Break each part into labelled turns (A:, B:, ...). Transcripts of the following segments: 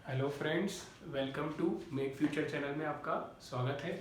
A: Hello friends, welcome to make future channel में आपका स्वागत है।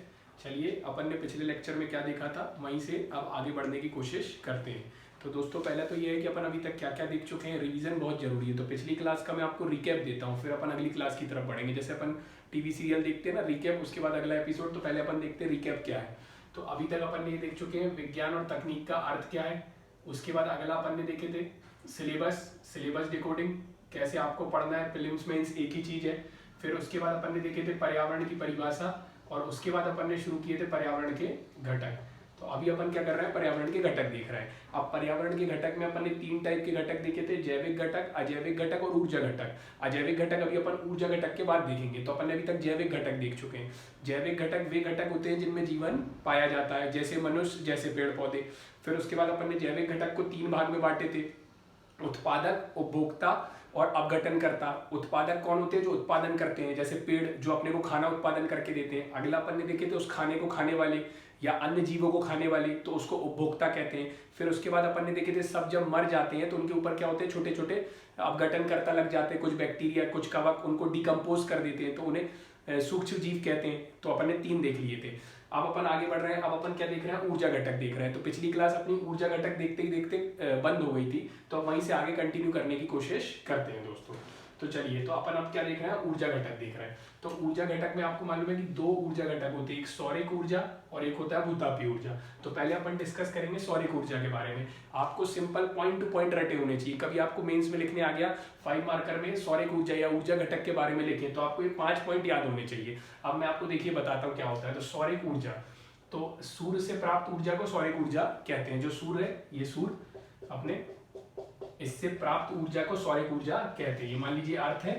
A: चलिए, अपन ने पिछले लेक्चर में क्या देखा था, वहीं से अब आगे बढ़ने की कोशिश करते हैं। तो दोस्तों, पहला तो ये है कि अपन अभी तक क्या क्या देख चुके हैं। रिवीजन बहुत जरूरी है, तो पिछली क्लास का मैं आपको रिकैप देता हूँ, फिर अपन अगली क्लास की तरफ बढ़ेंगे। जैसे अपन टीवी सीरियल देखते हैं ना, रिकैप, उसके बाद अगला एपिसोड। तो पहले अपन देखते हैं रिकैप क्या है। तो अभी तक अपन ये देख चुके हैं विज्ञान और तकनीक का अर्थ क्या है। उसके बाद अगला अपन ने देखे थे सिलेबस डिकोडिंग, कैसे आपको पढ़ना है, प्रीलिम्स मेंस एक ही चीज है। फिर उसके बाद अपन ने देखे थे पर्यावरण की परिभाषा, और उसके बाद अपन ने शुरू किए थे पर्यावरण के घटक। तो अभी अपन क्या कर रहे हैं, पर्यावरण के घटक देख रहे हैं। अब पर्यावरण के घटक में अपन ने 3 टाइप के घटक देखे थे, जैविक घटक, अजैविक घटक और ऊर्जा घटक। अजैविक घटक अभी अपन ऊर्जा घटक के बाद देखेंगे। तो अपन ने अभी तक जैविक घटक देख चुके हैं। जैविक घटक वे घटक होते हैं जिनमें जीवन पाया जाता है, जैसे मनुष्य, जैसे पेड़ पौधे। फिर उसके बाद अपन ने जैविक घटक को 3 भाग में बांटे थे, उत्पादक, उपभोक्ता और अपघटनकर्ता। उत्पादक कौन होते हैं, जो उत्पादन करते हैं, जैसे पेड़ जो अपने को खाना उत्पादन करके देते हैं। अगला अपन ने देखे थे उस खाने को खाने वाले या अन्य जीवों को खाने वाले, तो उसको उपभोक्ता कहते हैं। फिर उसके बाद अपन ने देखे थे सब जब मर जाते हैं तो उनके ऊपर क्या होते हैं, छोटे छोटे अपघटनकर्ता लग जाते हैं, कुछ बैक्टीरिया, कुछ कवक, उनको डिकम्पोज कर देते हैं, तो उन्हें सूक्ष्म जीव कहते हैं। तो अपन ने 3 देख लिए थे। अब अपन आगे बढ़ रहे हैं। अब अपन क्या देख रहे हैं, ऊर्जा घटक देख रहे हैं। तो पिछली क्लास अपनी ऊर्जा घटक देखते ही देखते बंद हो गई थी, तो अब वहीं से आगे कंटिन्यू करने की कोशिश करते हैं दोस्तों। तो चलिए, तो अपन अब क्या देख रहे हैं, ऊर्जा घटक देख रहे हैं। तो ऊर्जा घटक में आपको मालूम है कि 2 ऊर्जा घटक होते हैं, एक सौरिक ऊर्जा और एक होता है भूतापीय ऊर्जा। तो पहले अपन डिस्कस करेंगे सौरिक ऊर्जा के बारे में। आपको सिंपल पॉइंट टू पॉइंट रटे होने चाहिए। कभी आपको मेंस में लिखने आ गया 5 मार्कर में सौरिक ऊर्जा या ऊर्जा घटक के बारे में लिखे, तो आपको ये 5 पॉइंट याद होने चाहिए। अब मैं आपको देखिए बताता हूँ क्या होता है। तो सौरिक ऊर्जा, तो सूर्य से प्राप्त ऊर्जा को सौरिक ऊर्जा कहते हैं। जो सूर्य है, ये सूर्य अपने, इससे प्राप्त ऊर्जा को सौरिक ऊर्जा कहते हैं। ये मान लीजिए अर्थ है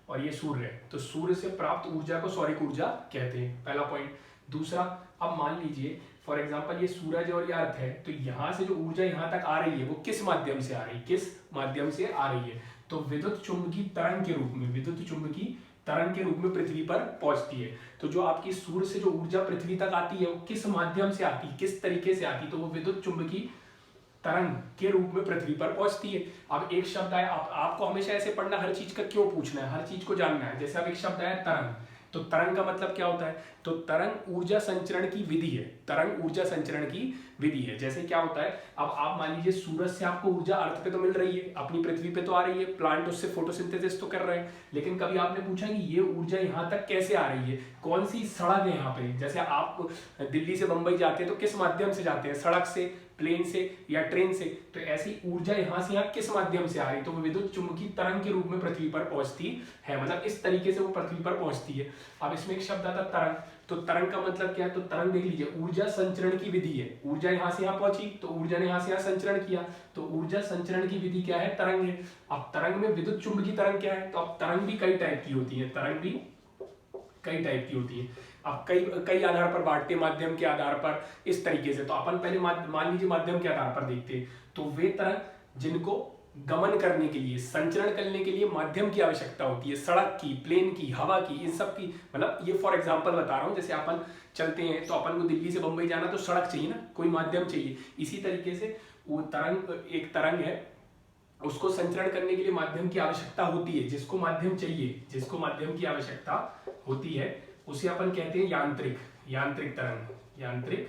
A: और ये सूर्य है, तो सूर्य से प्राप्त ऊर्जा को सौरिक ऊर्जा कहते हैं, पहला पॉइंट। दूसरा, अब मान लीजिए फॉर एग्जांपल ये सूरज और ये अर्थ है, तो यहां से जो ऊर्जा यहां तक आ रही है वो किस माध्यम से आ रही है, किस माध्यम से आ रही है, तो विद्युत चुंबकीय तरंग के रूप में, विद्युत चुंबकीय तरंग के रूप में पृथ्वी पर पहुंचती है। तो जो आपकी सूर्य से जो ऊर्जा पृथ्वी तक आती है वो किस माध्यम से आती है, किस तरीके से आती है, तो वो विद्युत चुंबकीय तरंग के रूप में पृथ्वी पर पहुंचती है। अब एक शब्द आया, आपको हमेशा ऐसे पढ़ना, हर चीज का क्यों पूछना है, हर चीज को जानना है। जैसे अब एक शब्द आया तरंग, तो तरंग का मतलब क्या होता है, तो तरंग ऊर्जा संचरण की विधि है। तरंग ऊर्जा संचरण की विधि है। जैसे क्या होता है, अब आप मान लीजिए सूरज से आपको ऊर्जा अर्थ पे तो मिल रही है, अपनी पृथ्वी पे तो आ रही है, प्लांट उससे फोटोसिंथेसिस तो कर रहे हैं, लेकिन कभी आपने पूछा कि ये ऊर्जा यहाँ तक कैसे आ रही है, कौन सी सड़क है यहाँ पे। जैसे आप दिल्ली से बंबई जाते हैं तो किस माध्यम से जाते हैं, सड़क से, प्लेन से या ट्रेन से। तो ऐसी ऊर्जा यहाँ से यहाँ किस माध्यम से आ रही है, तो वो विद्युत चुंबकीय तरंग के रूप में पृथ्वी पर पहुंचती है, मतलब इस तरीके से वो पृथ्वी पर पहुंचती है। अब इसमें एक शब्द आता तरंग, तो तरंग का मतलब क्या है, तो तरंग देख लीजिए ऊर्जा संचरण की विधि है। ऊर्जा यहाँ से यहाँ पहुंची तो ऊर्जा ने यहाँ से यहाँ संचरण किया, तो ऊर्जा संचरण की विधि क्या है, तरंग है। अब तरंग में विद्युत चुंबकीय तरंग क्या है, तो अब तरंग भी कई टाइप की होती है, तरंग भी कई टाइप की होती है। अब कई कई आधार पर बांटते, माध्यम के आधार पर, इस तरीके से। तो अपन पहले मान लीजिए माध्यम के आधार पर देखते हैं, तो वे तरंग जिनको गमन करने के लिए, संचरण करने के लिए माध्यम की आवश्यकता होती है, सड़क की, प्लेन की, हवा की, इन सब की। मतलब ये फॉर एग्जांपल बता रहा हूं, जैसे अपन चलते हैं तो अपन को दिल्ली से बंबई जाना, तो सड़क चाहिए ना, कोई माध्यम चाहिए। इसी तरीके से वो तरंग, एक तरंग है, उसको संचरण करने के लिए माध्यम की आवश्यकता होती है। जिसको माध्यम चाहिए, जिसको माध्यम की आवश्यकता होती है, उसे अपन कहते हैं यांत्रिक, यांत्रिक तरंग, यांत्रिक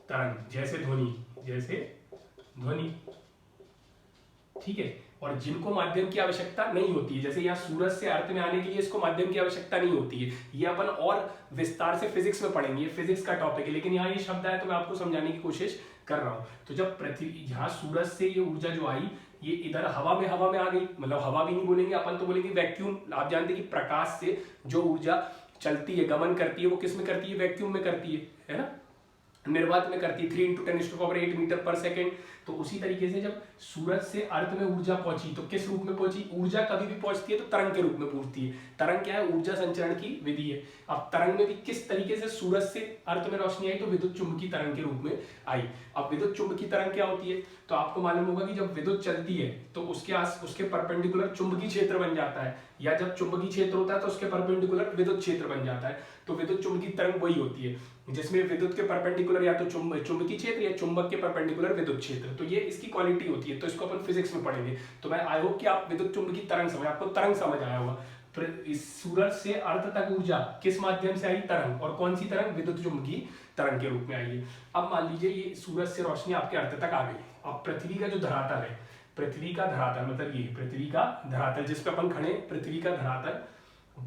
A: तरंग। जैसे ध्वनि, जैसे ध्वनि, ठीक है। और जिनको माध्यम की आवश्यकता नहीं होती है, जैसे यहाँ सूरज से अर्थ में आने के लिए इसको माध्यम की आवश्यकता नहीं होती है। ये अपन और विस्तार से फिजिक्स में पढ़ेंगे, ये फिजिक्स का टॉपिक है, लेकिन यहाँ ये शब्द आया तो मैं आपको समझाने की कोशिश कर रहा हूँ। तो जब पृथ्वी, यहाँ सूरज से ये ऊर्जा जो आई, ये इधर हवा में आ गई, मतलब हवा भी नहीं बोलेंगे अपन, तो बोलेंगे वैक्यूम। आप जानते हैं कि प्रकाश से जो ऊर्जा चलती है, गमन करती है, वो किस में करती है, वैक्यूम में करती है ना, निर्वात में करती है, 3 × 10⁻8 मीटर पर सेकेंड। तो उसी तरीके से जब सूरज से अर्थ में ऊर्जा पहुंची, तो किस रूप में पहुंची, ऊर्जा कभी भी पहुंचती है तो तरंग के रूप में पहुंचती है। तरंग क्या है, ऊर्जा संचरण की विधि है। अब तरंग में भी किस तरीके से सूरज से अर्थ में रोशनी आई, तो विद्युत चुंबकीय तरंग के रूप में आई। अब विद्युत चुंबकीय तरंग क्या होती है, तो आपको मालूम होगा कि जब विद्युत चलती है तो उसके परपेंडिकुलर चुंबकीय क्षेत्र बन जाता है, या जब चुंबकीय क्षेत्र होता है तो उसके परपेंडिकुलर विद्युत क्षेत्र बन जाता है। तो विद्युत चुंबकीय तरंग वही होती है जिसमें विद्युत के परपेंडिकुलर या तो चुंबकीय क्षेत्र या चुंबक के परपेंडिकुलर विद्युत क्षेत्र। तो ये इसकी क्वालिटी होती है, तो इसको अपन फिजिक्स में पढ़ेंगे। तो मैं आई होप कि आप विद्युत चुंबकीय तरंग समझ, आपको तरंग समझ आया होगा। इस सूरज से अर्थ तक ऊर्जा किस माध्यम से आई? तरंग। और कौन सी तरंग? विद्युत चुम्बकीय तरंग के रूप में आई है। अब मान लीजिए ये सूरज से रोशनी आपके अर्थ तक आ गई। अब पृथ्वी का जो धरातल है, पृथ्वी का धरातल मतलब ये पृथ्वी का धरातल जिस पे अपन खड़े, पृथ्वी का धरातल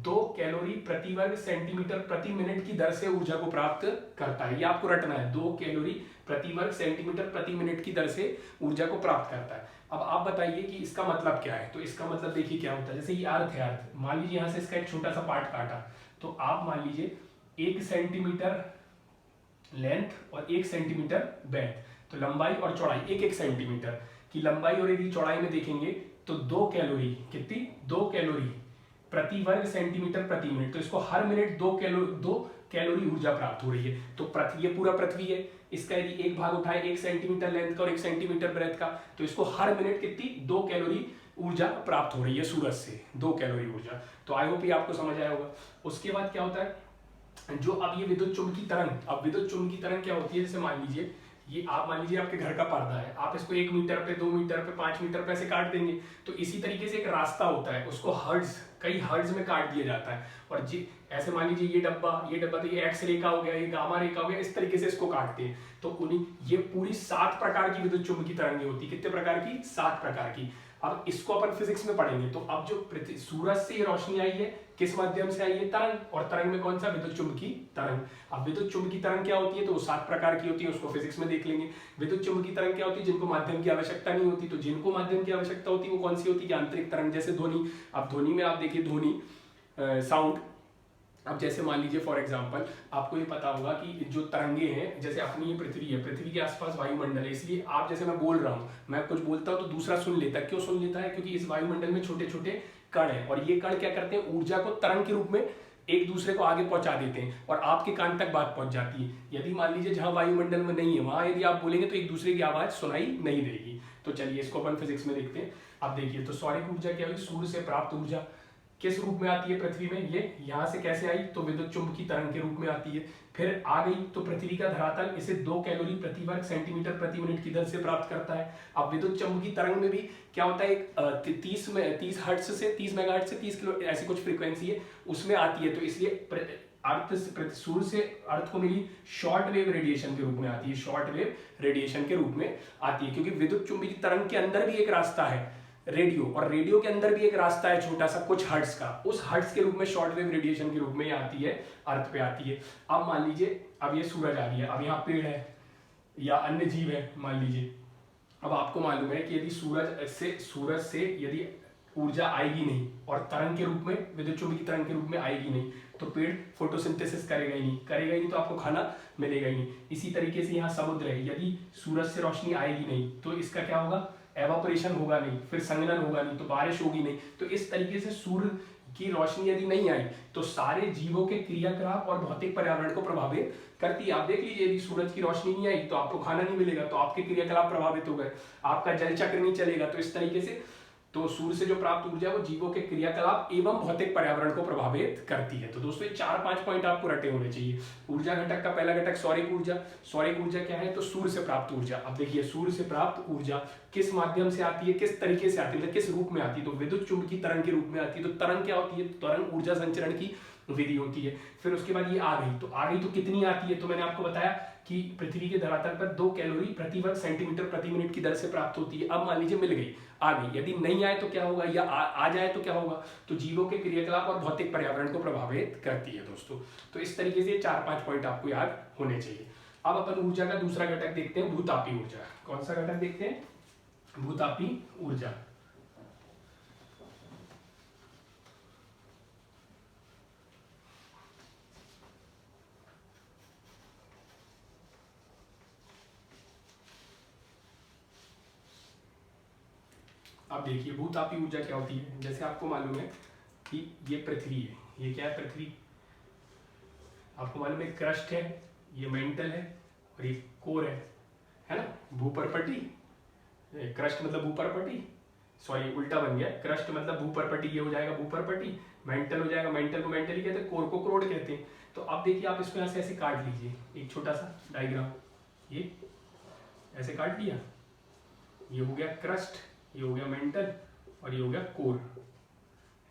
A: 2 कैलोरी प्रति वर्ग सेंटीमीटर प्रति मिनट की दर से ऊर्जा को प्राप्त करता है। ये आपको रटना है, 2 कैलोरी प्रति वर्ग सेंटीमीटर प्रति मिनट की दर से ऊर्जा को प्राप्त करता है। अब आप बताइए कि इसका मतलब क्या है? तो इसका मतलब देखिए क्या होता है। जैसे ये अर्थ है, अर्थ मान लीजिए यहाँ से इसका एक छोटा सा पार्ट काटा, तो आप मान लीजिए 1 सेंटीमीटर लेंथ और 1 सेंटीमीटर ब्रेथ, तो लंबाई और चौड़ाई 1-1 सेंटीमीटर की लंबाई और यदि चौड़ाई में देखेंगे तो 2 कैलोरी, कितनी? 2 कैलोरी प्रति वर्ग सेंटीमीटर प्रति मिनट। तो इसको हर मिनट 2 कैलोरी ऊर्जा प्राप्त हो रही है। तो पृथ्वी, ये पूरा पृथ्वी है, इसका यदि एक भाग उठाए 1 सेंटीमीटर लेंथ का और 1 सेंटीमीटर ब्रेथ का, तो इसको हर मिनट कितनी? 2 कैलोरी ऊर्जा प्राप्त हो रही है सूरज से, 2 कैलोरी ऊर्जा। तो आई होप ये आपको समझ आया होगा। उसके बाद क्या होता है, जो अब ये विद्युत चुम्बकीय तरंग, अब विद्युत चुम्बकीय तरंग क्या होती है? जैसे मान लीजिए ये आप मान लीजिए आपके घर का पर्दा है, आप इसको 1 मीटर पे, 2 मीटर पे, 5 मीटर पे ऐसे काट देंगे, तो इसी तरीके से एक रास्ता होता है, उसको हर्ट्ज, कई हर्ट्ज में काट दिया जाता है। और जी ऐसे मान लीजिए ये डब्बा तो ये एक्स रेखा हो गया, ये गामा रेखा हो गया, इस तरीके से इसको काटते हैं। तो उन्हीं ये पूरी 7 प्रकार की विद्युत चुम्बकीय तरंगें होती है। कितने प्रकार की? 7 प्रकार की। अब इसको अपन फिजिक्स में पढ़ेंगे। तो अब जो सूरज से ये रोशनी आई है, किस माध्यम से आई है? तरंग। और तरंग में कौन सा? विद्युत चुम्बकीय तरंग। अब विद्युत चुम्बकीय तरंग क्या होती है? तो 7 प्रकार की होती है, उसको फिजिक्स में देख लेंगे। विद्युत चुम्बकीय तरंग क्या होती है? जिनको माध्यम की आवश्यकता नहीं होती। तो जिनको माध्यम की आवश्यकता होती है वो कौन सी होती है? आंतरिक तरंग। जैसे ध्वनि। अब ध्वनि में आप देखिए, ध्वनि साउंड। अब जैसे मान लीजिए फॉर एग्जांपल आपको ये पता होगा कि जो तरंगे हैं, जैसे अपनी ये पृथ्वी है, पृथ्वी के आसपास वायुमंडल है, इसलिए आप जैसे मैं बोल रहा हूँ, मैं कुछ बोलता हूँ तो दूसरा सुन लेता है। क्यों सुन लेता है? क्योंकि इस वायुमंडल में छोटे छोटे कण है, और ये कण क्या करते हैं? ऊर्जा को तरंग के रूप में एक दूसरे को आगे पहुंचा देते हैं और आपके कान तक बात पहुंच जाती है। यदि मान लीजिए जहां वायुमंडल में नहीं है, वहां यदि आप बोलेंगे तो एक दूसरे की आवाज सुनाई नहीं देगी। तो चलिए इसको अपन फिजिक्स में देखते हैं। अब देखिए, तो सौरिक ऊर्जा क्या हुई? सूर्य से प्राप्त ऊर्जा किस रूप में आती है पृथ्वी में? ये यहाँ से कैसे आई? तो विद्युत चुम्बकीय तरंग के रूप में आती है। फिर आ गई तो पृथ्वी का धरातल इसे 2 कैलोरी प्रति वर्ग सेंटीमीटर प्रति मिनट की दर से प्राप्त करता है। अब विद्युत चुम्बकीय तरंग में भी क्या होता है? 30 हर्ट्ज से 30 मेगाहर्ट्ज से 30 किलो ऐसी कुछ फ्रीक्वेंसी है, उसमें आती है। तो इसलिए अर्थ सूर्य से अर्थ को मिली शॉर्ट वेव रेडिएशन के रूप में आती है, शॉर्ट वेव रेडिएशन के रूप में आती है। क्योंकि विद्युत चुम्बकीय तरंग के अंदर भी एक रास्ता है रेडियो, और रेडियो के अंदर भी एक रास्ता है छोटा सा कुछ हर्ट्ज का, उस हर्ट्ज के रूप में शॉर्ट वेव रेडिएशन के रूप में ये आती है, अर्थ पे आती है। अब मान लीजिए अब ये सूरज आ गया, अब यहाँ पेड़ है या अन्य जीव है मान लीजिए। अब आपको मालूम है कि यदि सूरज से यदि ऊर्जा आएगी नहीं और तरंग के रूप में, विद्युत चुम्बकीय तरंग के रूप में आएगी नहीं, तो पेड़ फोटोसिंथेसिस करेगा ही नहीं तो आपको खाना मिलेगा ही नहीं। इसी तरीके से यहाँ समुद्र है, यदि सूरज से रोशनी आएगी नहीं तो इसका क्या होगा? एवापोरेशन होगा नहीं, फिर संघनन होगा नहीं, तो बारिश होगी नहीं। तो इस तरीके से सूर्य की रोशनी यदि नहीं आई तो सारे जीवों के क्रियाकलाप और भौतिक पर्यावरण को प्रभावित करती है। आप देख लीजिए, यदि सूरज की रोशनी नहीं आई तो आपको खाना नहीं मिलेगा, तो आपके क्रियाकलाप प्रभावित हो गए, आपका जल चक्र नहीं चलेगा। तो इस तरीके से तो सूर्य से जो प्राप्त ऊर्जा वो जीवों के क्रियाकलाप एवं भौतिक पर्यावरण को प्रभावित करती है। तो दोस्तों ये 4-5 पॉइंट आपको रटे होने चाहिए। ऊर्जा घटक का पहला घटक सौरिक ऊर्जा। सौरिक ऊर्जा क्या है? तो सूर्य से प्राप्त ऊर्जा। अब देखिए, सूर्य से प्राप्त ऊर्जा किस माध्यम से आती है, किस तरीके से आती है, मतलब किस रूप में आती है? तो विद्युत चुम्बकीय तरंग के रूप में आती है। तो तरंग क्या होती है? तरंग ऊर्जा संचरण की विधि होती है। फिर उसके बाद ये आ गई, तो कितनी आती है? तो मैंने आपको बताया कि पृथ्वी के धरातल पर 2 कैलोरी प्रति वर्ग सेंटीमीटर प्रति मिनट की दर से प्राप्त होती है। अब मान लीजिए मिल गई, आ गई, यदि नहीं आए तो क्या होगा, या आ जाए तो क्या होगा? तो जीवों के क्रियाकलाप और भौतिक पर्यावरण को प्रभावित करती है दोस्तों। तो इस तरीके से 4-5 पॉइंट आपको याद होने चाहिए। अब अपन ऊर्जा का दूसरा घटक देखते हैं, भूतापी ऊर्जा। कौन सा घटक देखते हैं? भूतापी ऊर्जा। अब देखिए, भूतापी ऊर्जा क्या होती है। जैसे आपको मालूम है कि ये पृथ्वी है, ये क्या है? पृथ्वी। आपको मालूम है क्रस्ट है, ये मेंटल है और ये कोर है ना? भूपरपटी, क्रस्ट मतलब भूपरपटी, सॉरी उल्टा बन गया, क्रस्ट मतलब भूपरपटी, ये हो जाएगा भूपरपटी, मेंटल हो जाएगा, मेंटल को मेंटल ही कहते हैं, कोर को क्रोड कहते हैं। तो अब देखिए, आप इसको ऐसे ऐसे काट लीजिए, एक छोटा सा डायग्राम, ये ऐसे काट लिया, ये हो गया क्रस्ट, ये हो गया मेंटल और ये हो गया कोर,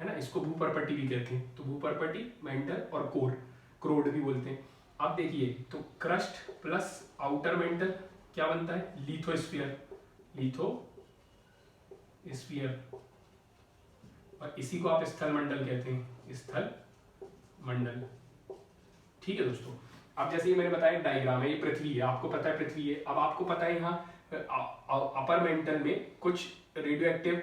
A: है ना, इसको भूपर्पटी भी कहते हैं। तो भूपर्पटी, मेंटल और कोर, क्रोड भी बोलते हैं। अब देखिए तो क्रस्ट प्लस आउटर मेंटल क्या बनता है, लिथोस्फीयर, लिथोस्फीयर, और इसी को आप स्थल मंडल कहते हैं, स्थल मंडल। ठीक है दोस्तों, अब जैसे ही मैंने बताया डायग्राम है, ये पृथ्वी है, आपको पता है पृथ्वी है। अब आपको पता है यहाँ अपर मेंटल में कुछ रेडियो एक्टिव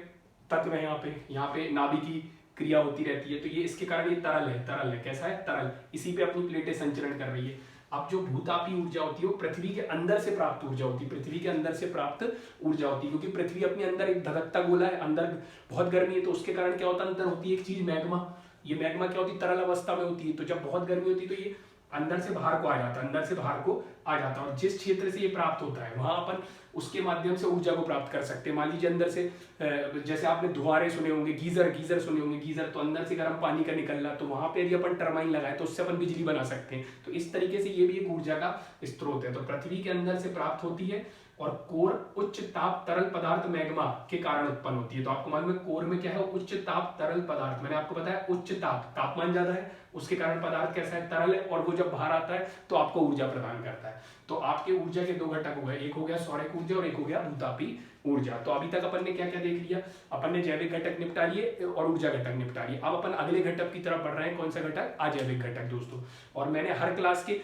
A: तत्व है, यहाँ पे नाभिकीय क्रिया होती रहती है, तो ये इसके कारण ये तरल है, कैसा है, तरल, इसी पे अपनी प्लेटें संचरण कर रही है। अब जो भूतापी ऊर्जा होती है वो पृथ्वी के अंदर से प्राप्त ऊर्जा होती है, पृथ्वी के अंदर से प्राप्त ऊर्जा होती है, क्योंकि पृथ्वी अपने अंदर एक धधकता गोला है, अंदर बहुत गर्मी है, तो उसके कारण क्या होता है, अंदर होती है एक चीज मैग्मा। ये मैग्मा क्या होती है, तरल अवस्था में होती है, तो जब बहुत गर्मी होती है तो ये अंदर से बाहर को आ जाता है, अंदर से बाहर को आ जाता है, और जिस क्षेत्र से ये प्राप्त होता है वहां अपन उसके माध्यम से ऊर्जा को प्राप्त कर सकते हैं। मान लीजिए अंदर से, जैसे आपने धुआरे सुने होंगे, गीजर सुने होंगे, गीजर, तो अंदर से गर्म पानी का निकलना, तो वहां पे यदि अपन टरबाइन लगाए तो उससे अपन बिजली बना सकते हैं। तो इस तरीके से ये भी एक ऊर्जा का स्रोत है। तो पृथ्वी के अंदर से प्राप्त होती है, और कोर उच्च ताप तरल पदार्थ मैग्मा के कारण उत्पन्न होती है। तो आपको मालूम है कोर में क्या है, उच्च ताप तरल पदार्थ, मैंने आपको बताया उच्च तापमान ज्यादा है, उसके कारण पदार्थ कैसा है, तरल है, और वो जब बाहर आता है तो आपको ऊर्जा प्रदान करता है। तो आपके ऊर्जा के दो घटक हो गए, एक हो गया सौरिक ऊर्जा और एक हो गया भूतापी ऊर्जा। तो अभी तक अपन ने क्या क्या देख लिया, अपन ने जैविक घटक निपटा लिए और ऊर्जा घटक निपटा लिए। अब अपन अगले घटक की तरफ बढ़ रहे हैं, कौन सा घटक, अजैविक घटक दोस्तों। और मैंने हर क्लास के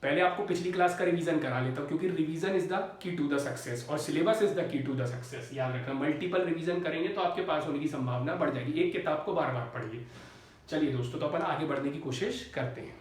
A: पहले आपको पिछली क्लास का रिवीजन करा लेता हूं, क्योंकि revision is the key to the success और syllabus is the key to the success. याद रखना, मल्टीपल रिवीजन करेंगे तो आपके पास होने की संभावना बढ़ जाएगी, एक किताब को बार बार पढ़िए। चलिए दोस्तों, तो अपन आगे बढ़ने की कोशिश करते हैं।